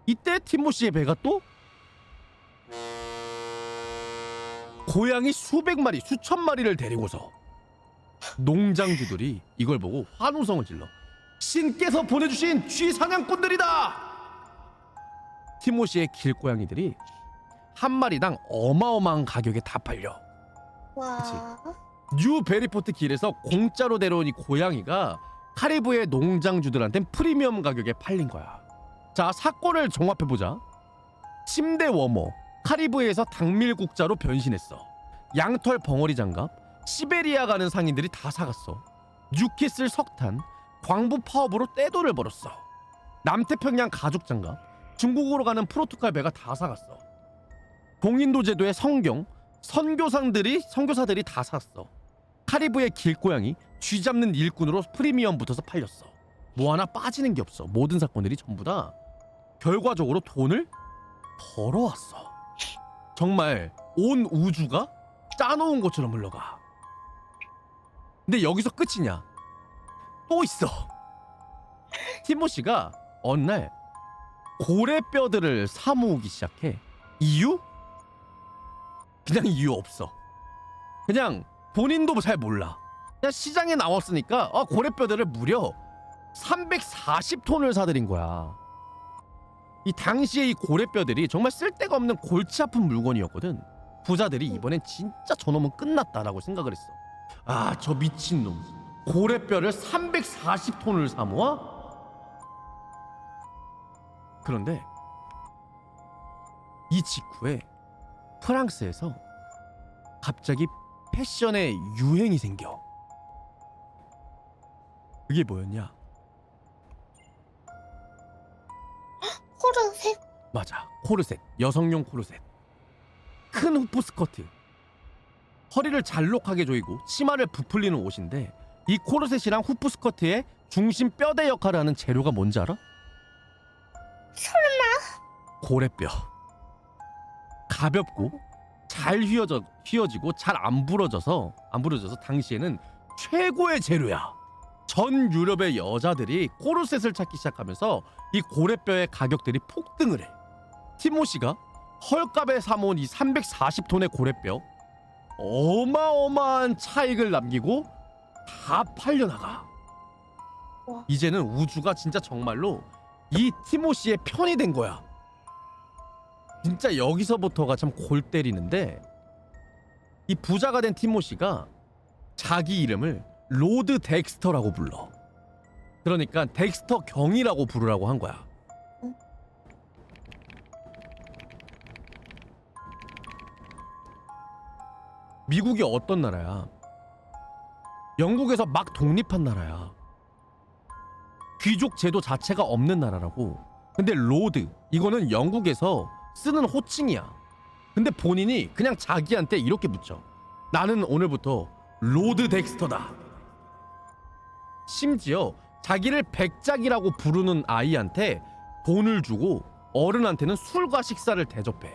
이때 티모시의 배가 또 고양이 수백 마리, 수천 마리를 데리고서. 농장주들이 이걸 보고 환호성을 질러. 신께서 보내주신 쥐 사냥꾼들이다. 티모시의 길고양이들이 한 마리당 어마어마한 가격에 다 팔려. 와. 뉴 베리포트 길에서 공짜로 데려온 이 고양이가 카리브의 농장주들한텐 프리미엄 가격에 팔린 거야. 자, 사건을 종합해보자. 침대 워머, 카리브해에서 당밀국자로 변신했어. 양털 벙어리 장갑, 시베리아 가는 상인들이 다 사갔어. 뉴캐슬 석탄, 광부 파업으로 떼돈을 벌었어. 남태평양 가죽 장갑, 중국으로 가는 프로토콜 배가 다 사갔어. 동인도 제도의 성경, 선교사들이 다 샀어. 카리브의 길고양이, 쥐 잡는 일꾼으로 프리미엄 붙어서 팔렸어. 뭐 하나 빠지는 게 없어. 모든 사건들이 전부 다 결과적으로 돈을 벌어왔어. 정말 온 우주가 짜놓은 것처럼 흘러가. 근데 여기서 끝이냐? 또 있어. 티모시가 어느 날 고래뼈들을 사모으기 시작해. 이유? 그냥 이유 없어. 그냥 본인도 잘 몰라. 그냥 시장에 나왔으니까 고래뼈들을 무려 340톤을 사들인 거야. 이 당시에 이 고래뼈들이 정말 쓸데가 없는 골치 아픈 물건이었거든. 부자들이 이번엔 진짜 저놈은 끝났다라고 생각을 했어. 저 미친놈, 고래뼈를 340톤을 사모아? 그런데 이 직후에 프랑스에서 갑자기 패션의 유행이 생겨. 그게 뭐였냐? 코르셋? 맞아, 코르셋. 여성용 코르셋. 큰 후프 스커트, 허리를 잘록하게 조이고 치마를 부풀리는 옷인데, 이 코르셋이랑 후프 스커트의 중심 뼈대 역할을 하는 재료가 뭔지 알아? 설마? 고래뼈. 가볍고 잘 휘어지고 잘 안 부러져서 당시에는 최고의 재료야. 전 유럽의 여자들이 코르셋을 찾기 시작하면서 이 고래뼈의 가격들이 폭등을 해. 티모시가 헐값에 사모은 이 340톤의 고래뼈 어마어마한 차익을 남기고 다 팔려나가. 와. 이제는 우주가 진짜 정말로 이 티모시의 편이 된 거야. 진짜 여기서부터가 참 골 때리는데, 이 부자가 된 티모시가 자기 이름을 로드 덱스터라고 불러. 그러니까 덱스터 경이라고 부르라고 한 거야. 미국이 어떤 나라야? 영국에서 막 독립한 나라야. 귀족 제도 자체가 없는 나라라고. 근데 로드, 이거는 영국에서 쓰는 호칭이야. 근데 본인이 그냥 자기한테 이렇게 붙여. 나는 오늘부터 로드 덱스터다. 심지어 자기를 백작이라고 부르는 아이한테 돈을 주고 어른한테는 술과 식사를 대접해.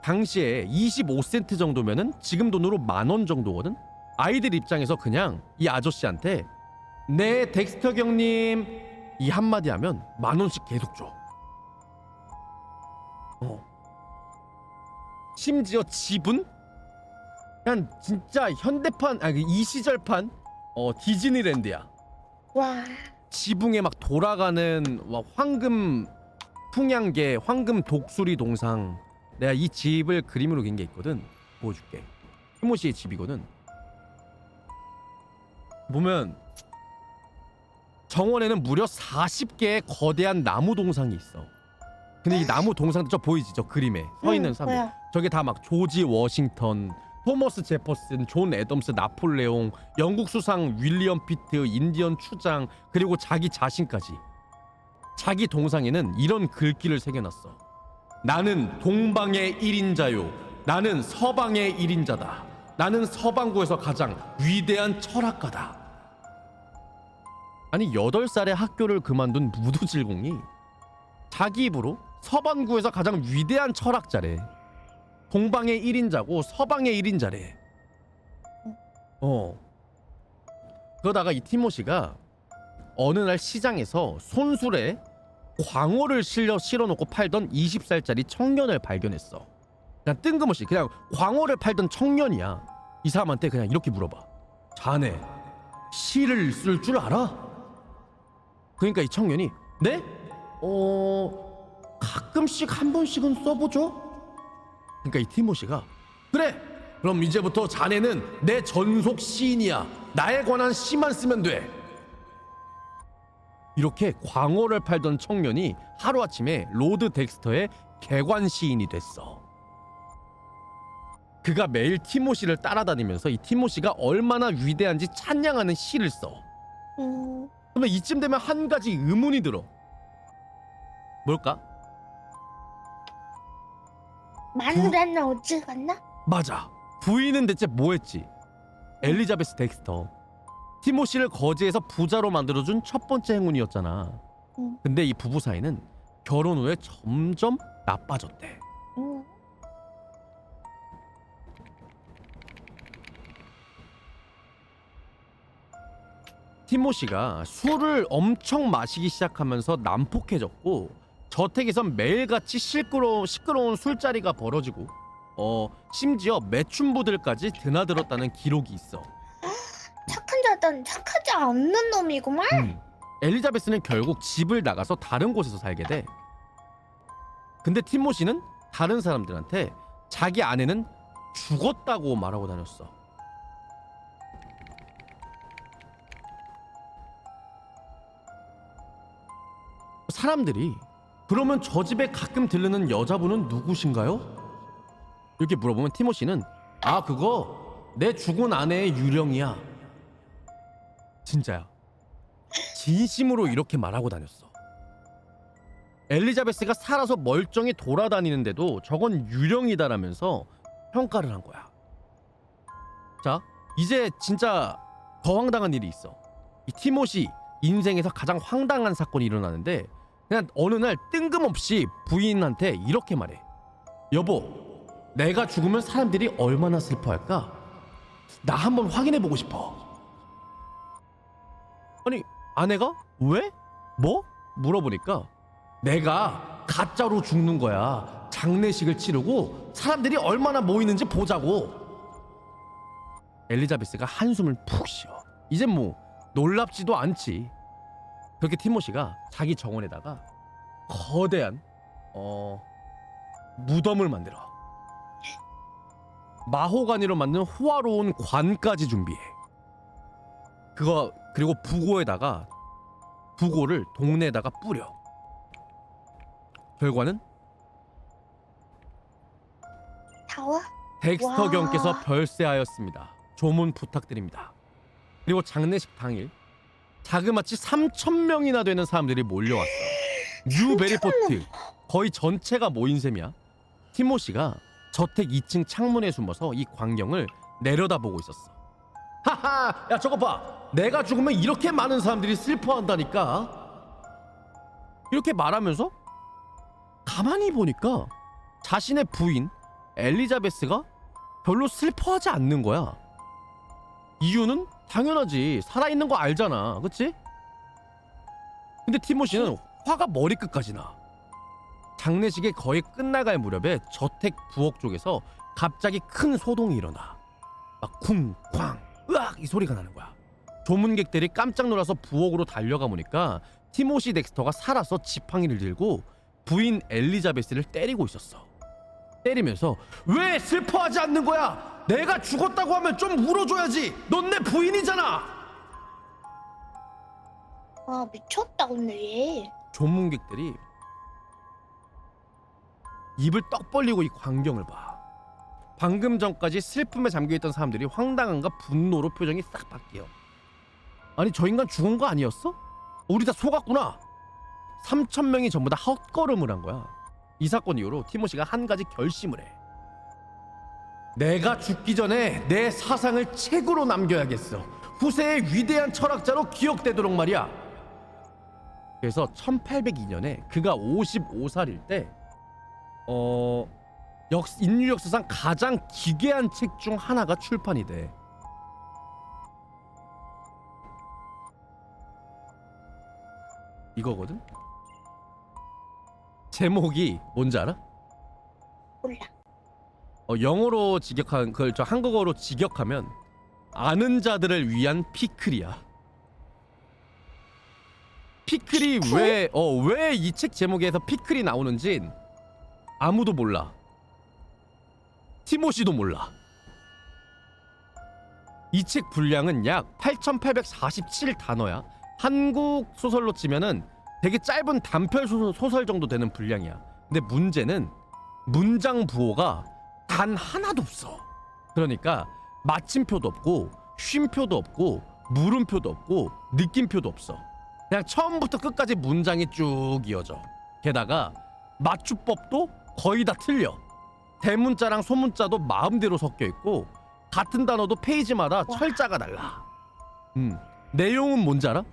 당시에 25센트 정도면은 지금 돈으로 10,000원 정도거든. 아이들 입장에서 그냥 이 아저씨한테 네 덱스터 경님 이 한마디 하면 10,000원씩 계속 줘. 심지어 집은 그냥 진짜 현대판, 아니 이 시절판 디즈니랜드야. 와. 지붕에 막 돌아가는 황금 풍향계, 황금 독수리 동상. 내가 이 집을 그림으로 그린 게 있거든. 보여줄게. 티모시의 집이거든. 보면 정원에는 무려 40개의 거대한 나무 동상이 있어. 근데 이 나무 동상도 저 보이지? 저 그림에 서 있는 사람들. 뭐야? 저게 다 막 조지 워싱턴, 토머스 제퍼슨, 존 애덤스, 나폴레옹, 영국 수상 윌리엄 피트, 인디언 추장, 그리고 자기 자신까지. 자기 동상에는 이런 글귀를 새겨놨어. 나는 동방의 1인자요. 나는 서방의 1인자다. 나는 서방구에서 가장 위대한 철학가다. 아니 8살에 학교를 그만둔 무두질공이 자기 입으로 서방구에서 가장 위대한 철학자래. 동방의 1인자고 서방의 1인자래. 그러다가 이 티모시가 어느 날 시장에서 손술에 광어를 실어놓고 팔던 20살짜리 청년을 발견했어. 그냥 뜬금없이 그냥 광어를 팔던 청년이야. 이 사람한테 그냥 이렇게 물어봐. 자네 시를 쓸 줄 알아? 그러니까 이 청년이 네? 가끔씩 한 번씩은 써보죠? 그러니까 이 티모시가 그래! 그럼 이제부터 자네는 내 전속 시인이야. 나에 관한 시만 쓰면 돼. 이렇게 광어를 팔던 청년이 하루아침에 로드 덱스터의 개관 시인이 됐어. 그가 매일 티모시를 따라다니면서 이 티모시가 얼마나 위대한지 찬양하는 시를 써. 그러면 이쯤 되면 한 가지 의문이 들어. 뭘까? 마누라는 어찌 갔나? 맞아. 부인은 대체 뭐했지? 엘리자베스 덱스터. 티모시를 거지에서 부자로 만들어준 첫 번째 행운이었잖아. 근데 이 부부 사이는 결혼 후에 점점 나빠졌대. 티모시가 술을 엄청 마시기 시작하면서 난폭해졌고 저택에선 매일같이 시끄러운 술자리가 벌어지고 심지어 매춘부들까지 드나들었다는 기록이 있어. 착한 자든 착하지 않는 놈이구만. 엘리자베스는 결국 집을 나가서 다른 곳에서 살게 돼. 근데 티모시는 다른 사람들한테 자기 아내는 죽었다고 말하고 다녔어. 사람들이 그러면 저 집에 가끔 들르는 여자분은 누구신가요? 이렇게 물어보면 티모시는 아 그거 내 죽은 아내의 유령이야. 진짜야. 진심으로 이렇게 말하고 다녔어. 엘리자베스가 살아서 멀쩡히 돌아다니는데도 저건 유령이다라면서 평가를 한 거야. 자, 이제 진짜 더 황당한 일이 있어. 이 티모시 인생에서 가장 황당한 사건이 일어나는데 그냥 어느 날 뜬금없이 부인한테 이렇게 말해. 여보, 내가 죽으면 사람들이 얼마나 슬퍼할까? 나 한번 확인해보고 싶어. 아니, 아내가 왜? 뭐? 물어보니까 내가 가짜로 죽는 거야. 장례식을 치르고 사람들이 얼마나 모이는지 보자고. 엘리자베스가 한숨을 푹 쉬어. 이젠 뭐 놀랍지도 않지. 그렇게 티모시가 자기 정원에다가 거대한 무덤을 만들어. 마호가니로 만든 호화로운 관까지 준비해. 그리고 부고를 동네에다가 뿌려. 결과는 다와? 덱스터 와. 경께서 별세하였습니다. 조문 부탁드립니다. 그리고 장례식 당일 자그마치 3,000명이나 되는 사람들이 몰려왔어. 뉴베리포트 거의 전체가 모인 셈이야. 티모시가 저택 2층 창문에 숨어서 이 광경을 내려다보고 있었어. 하하, 야 저거 봐. 내가 죽으면 이렇게 많은 사람들이 슬퍼한다니까. 이렇게 말하면서 가만히 보니까 자신의 부인 엘리자베스가 별로 슬퍼하지 않는 거야. 이유는 당연하지. 살아있는 거 알잖아. 그치? 근데 티모시는 화가 머리끝까지 나. 장례식이 거의 끝나갈 무렵에 저택 부엌 쪽에서 갑자기 큰 소동이 일어나. 막 쿵, 쾅, 으악 이 소리가 나는 거야. 조문객들이 깜짝 놀라서 부엌으로 달려가 보니까 티모시 덱스터가 살아서 지팡이를 들고 부인 엘리자베스를 때리고 있었어. 때리면서 왜 슬퍼하지 않는 거야? 내가 죽었다고 하면 좀 울어줘야지. 넌 내 부인이잖아. 아 미쳤다 근데 얘. 조문객들이 입을 떡 벌리고 이 광경을 봐. 방금 전까지 슬픔에 잠겨있던 사람들이 황당함과 분노로 표정이 싹 바뀌어. 아니 저 인간 죽은 거 아니었어? 우리 다 속았구나. 3,000명이 전부 다 헛걸음을 한 거야. 이 사건 이후로 티모시가 한 가지 결심을 해. 내가 죽기 전에 내 사상을 책으로 남겨야겠어. 후세의 위대한 철학자로 기억되도록 말이야. 그래서 1802년에 그가 55살일 때 인류 역사상 가장 기괴한 책 중 하나가 출판이 돼. 이거거든? 제목이 뭔지 알아? 몰라. 영어로 직역한 그걸 저 한국어로 직역하면 아는 자들을 위한 피클이야. 피클이 왜 이 책 제목에서 피클이 나오는진 아무도 몰라. 티모시도 몰라. 이 책 분량은 약 8,847단어야. 한국 소설로 치면은 되게 짧은 단편 소설 정도 되는 분량이야. 근데 문제는 문장 부호가 단 하나도 없어. 그러니까 마침표도 없고 쉼표도 없고 물음표도 없고 느낌표도 없어. 그냥 처음부터 끝까지 문장이 쭉 이어져. 게다가 맞춤법도 거의 다 틀려. 대문자랑 소문자도 마음대로 섞여 있고 같은 단어도 페이지마다 철자가 달라. 내용은 뭔지 알아?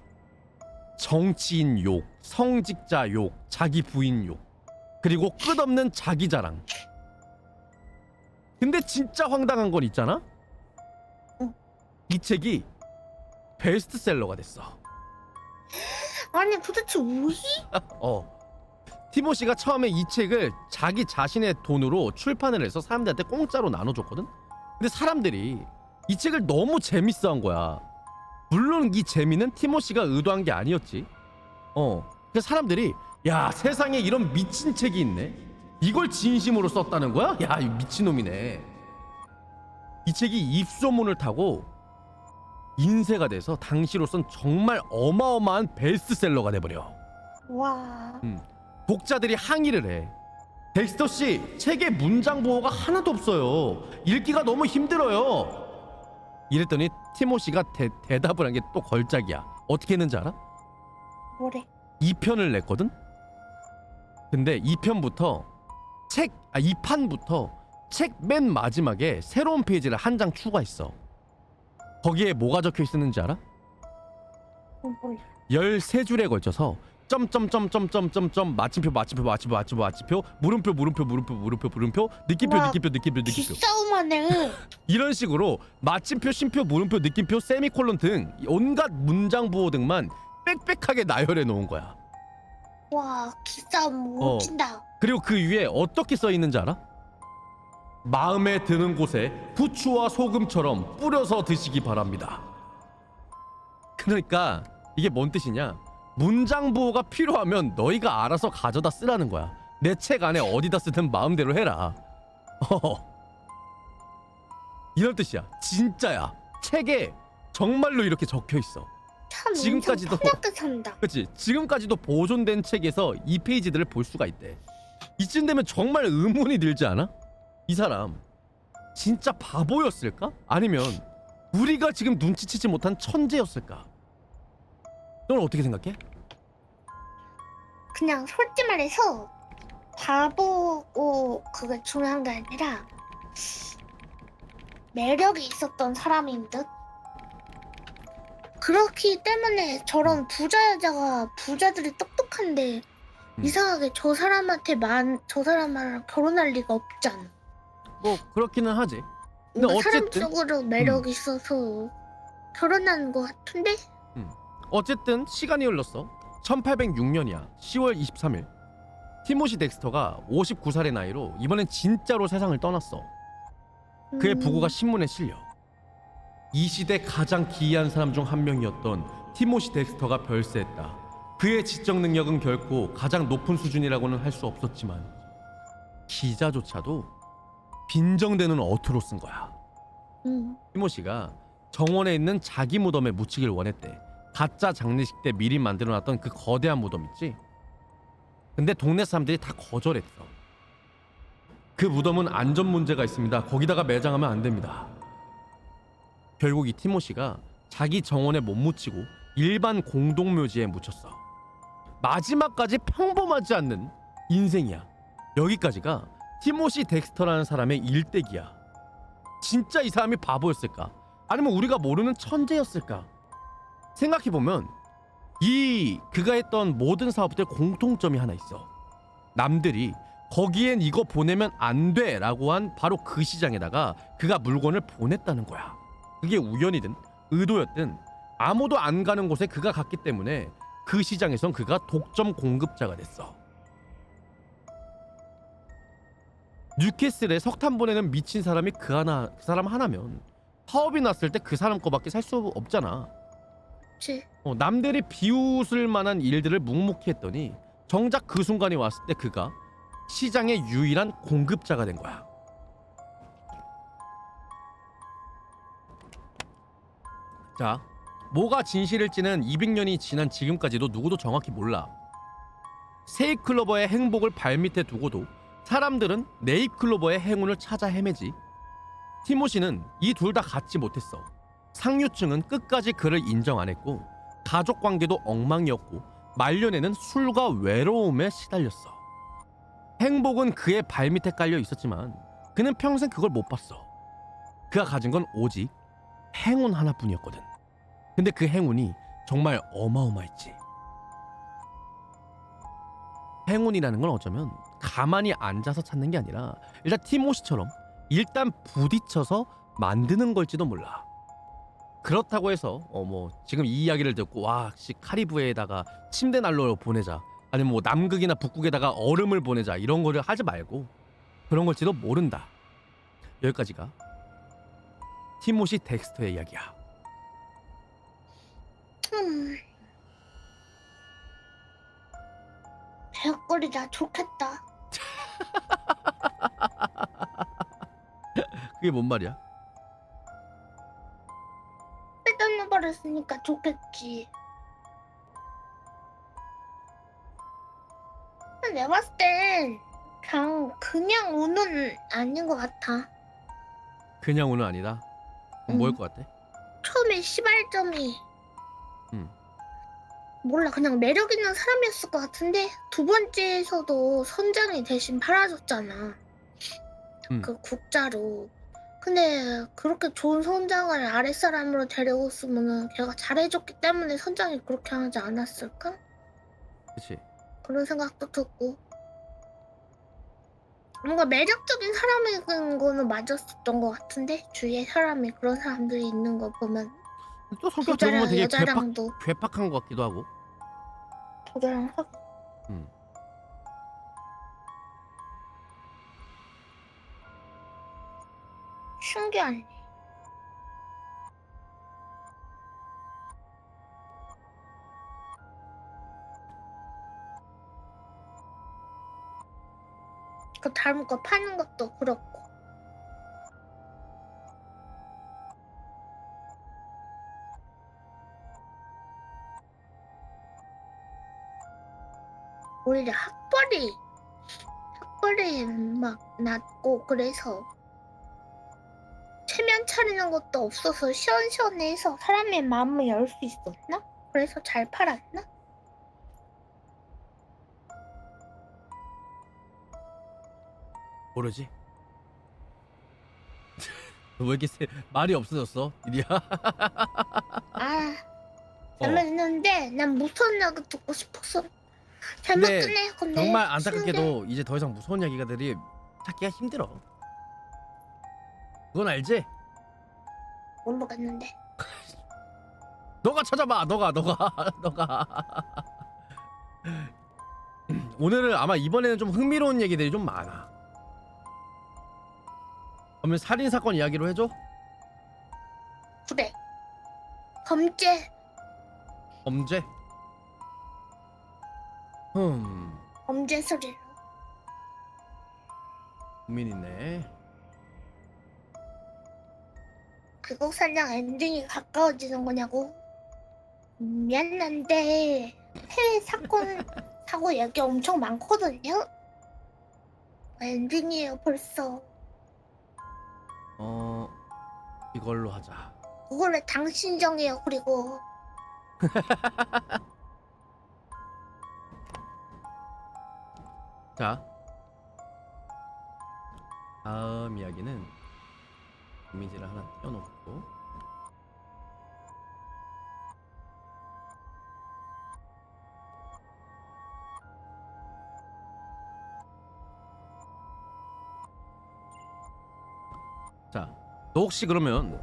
정치인 욕, 성직자 욕, 자기 부인 욕, 그리고 끝없는 자기 자랑. 근데 진짜 황당한 건 있잖아? 이 책이 베스트셀러가 됐어. 아니 도대체 뭐지? 티모시가 처음에 이 책을 자기 자신의 돈으로 출판을 해서 사람들한테 공짜로 나눠줬거든? 근데 사람들이 이 책을 너무 재밌어한 거야. 물론 이 재미는 티모시가 의도한 게 아니었지. 그래서 사람들이 야 세상에 이런 미친 책이 있네. 이걸 진심으로 썼다는 거야? 야 이 미친놈이네. 이 책이 입소문을 타고 인쇄가 돼서 당시로선 정말 어마어마한 베스트셀러가 돼버려. 와. 독자들이 항의를 해. 덱스터 씨, 책에 문장 보호가 하나도 없어요. 읽기가 너무 힘들어요. 이랬더니 티모시가 대답을 한 게 또 걸작이야. 어떻게 했는지 알아? 뭐래? 2편을 냈거든? 근데 2편부터 2판부터 책 맨 마지막에 새로운 페이지를 한 장 추가했어. 거기에 뭐가 적혀 있었는지 알아? 몰라. 13줄에 걸쳐서 점점점점점점점 마침표 물음표 느낌표 와, 느낌표 기싸움하네. 이런 식으로 마침표 쉼표 물음표 느낌표 세미콜론 등 온갖 문장 부호 등만 빽빽하게 나열해 놓은 거야. 와, 기싸움 어. 못친다. 그리고 그 위에 어떻게 써 있는지 알아? 마음에 드는 곳에 부추와 소금처럼 뿌려서 드시기 바랍니다. 그러니까 이게 뭔 뜻이냐? 문장 부호가 필요하면 너희가 알아서 가져다 쓰라는 거야. 내 책 안에 어디다 쓰든 마음대로 해라. 이런 뜻이야. 진짜야. 책에 정말로 이렇게 적혀 있어. 참 지금까지도- 인생 편하게 산다. 그렇지. 지금까지도 보존된 책에서 이 페이지들을 볼 수가 있대. 이쯤 되면 정말 의문이 들지 않아? 이 사람 진짜 바보였을까? 아니면 우리가 지금 눈치채지 못한 천재였을까? 넌 어떻게 생각해? 그냥 솔직히 말해서 바보고 그게 중요한 게 아니라 매력이 있었던 사람인 듯. 그렇기 때문에 저런 부자 여자가 부자들이 똑똑한데 이상하게 저 사람이랑 결혼할 리가 없잖아. 뭐 그렇기는 하지. 근데 뭔가 어쨌든 사람적으로 매력이 있어서 결혼하는 것 같은데? 어쨌든 시간이 흘렀어. 1806년이야. 10월 23일. 티모시 덱스터가 59살의 나이로 이번엔 진짜로 세상을 떠났어. 그의 부고가 신문에 실려. 이 시대 가장 기이한 사람 중 한 명이었던 티모시 덱스터가 별세했다. 그의 지적 능력은 결코 가장 높은 수준이라고는 할 수 없었지만 기자조차도 빈정대는 어투로 쓴 거야. 티모시가 정원에 있는 자기 무덤에 묻히길 원했대. 가짜 장례식 때 미리 만들어놨던 그 거대한 무덤 있지? 근데 동네 사람들이 다 거절했어. 그 무덤은 안전 문제가 있습니다. 거기다가 매장하면 안 됩니다. 결국 이 티모시가 자기 정원에 못 묻히고 일반 공동묘지에 묻혔어. 마지막까지 평범하지 않는 인생이야. 여기까지가 티모시 덱스터라는 사람의 일대기야. 진짜 이 사람이 바보였을까? 아니면 우리가 모르는 천재였을까? 생각해보면 그가 했던 모든 사업들 공통점이 하나 있어. 남들이 거기엔 이거 보내면 안 돼 라고 한 바로 그 시장에다가 그가 물건을 보냈다는 거야. 그게 우연이든 의도였든 아무도 안 가는 곳에 그가 갔기 때문에 그 시장에선 그가 독점 공급자가 됐어. 뉴캐슬에 석탄 보내는 미친 사람이 그 사람 하나면 파업이 났을 때 그 사람 거밖에 살 수 없잖아. 그치. 남들이 비웃을 만한 일들을 묵묵히 했더니 정작 그 순간이 왔을 때 그가 시장의 유일한 공급자가 된 거야. 자, 뭐가 진실일지는 200년이 지난 지금까지도 누구도 정확히 몰라. 세이클로버의 행복을 발밑에 두고도 사람들은 네잎클로버의 행운을 찾아 헤매지. 티모시는 이 둘 다 갖지 못했어. 상류층은 끝까지 그를 인정 안 했고 가족 관계도 엉망이었고 말년에는 술과 외로움에 시달렸어. 행복은 그의 발밑에 깔려 있었지만 그는 평생 그걸 못 봤어. 그가 가진 건 오직 행운 하나뿐이었거든. 근데 그 행운이 정말 어마어마했지. 행운이라는 건 어쩌면 가만히 앉아서 찾는 게 아니라 일단 티모시처럼 일단 부딪혀서 만드는 걸지도 몰라. 그렇다고 해서 뭐 지금 이 이야기를 듣고 와 카리브해에다가 침대 난로 보내자, 아니면 뭐 남극이나 북극에다가 얼음을 보내자 이런 거를 하지 말고 그런 걸지도 모른다. 여기까지가 티모시 덱스터의 이야기야. 배역거리다 좋겠다. 그게 뭔 말이야? 빼앗는 버렸으니까 좋겠지. 내가 봤을 땐 그냥 운은 아닌 것 같아. 그냥 오는 아니다. 그럼 뭐일 것 같아? 처음에 시발점이 몰라, 그냥 매력 있는 사람이었을 것 같은데 두 번째에서도 선장이 대신 팔아줬잖아. 그 국자로. 근데 그렇게 좋은 선장을 아랫사람으로 데려왔으면 걔가 잘해줬기 때문에 선장이 그렇게 하지 않았을까? 그치. 그런 생각도 듣고 뭔가 매력적인 사람인 거는 맞았었던 것 같은데 주위에 사람이 그런 사람들이 있는 거 보면 또 성격 들어보면 부자랑 되게 여자랑도 괴팍한 것 같기도 하고. 부자랑 사귀 음. 신기하네. 그 다른 거 파는 것도 그렇고 오히려 학벌이 막 낮고 그래서 체면 차리는 것도 없어서 시원시원해서 사람의 마음을 열 수 있었나? 그래서 잘 팔았나? 모르지. 너 왜 이렇게 말이 없어졌어, 이리야? 아 어. 잘못했는데 난 무서운 이야기 듣고 싶었어. 근데 잘못했네. 근데 정말 쉬는 게 안타깝게도 이제 더 이상 무서운 이야기들이 찾기가 힘들어. 그건 알지? 모르겠는데. 너가 찾아봐. 너가 너가. 오늘은 아마 이번에는 좀 흥미로운 얘기들이 좀 많아. 그러면 살인 사건 이야기로 해줘? 그래. 범죄 범죄? 흠, 범죄 소리로. 고민이네. 귀국 사냥 엔딩이 가까워지는 거냐고. 미안한데 해외 사고 얘기 엄청 많거든요. 엔딩이에요 벌써. 이걸로 하자. 그거를 당신 정해요. 그리고 자, 다음 이야기는 이미지를 하나 띄워놓고. 자, 너 혹시 그러면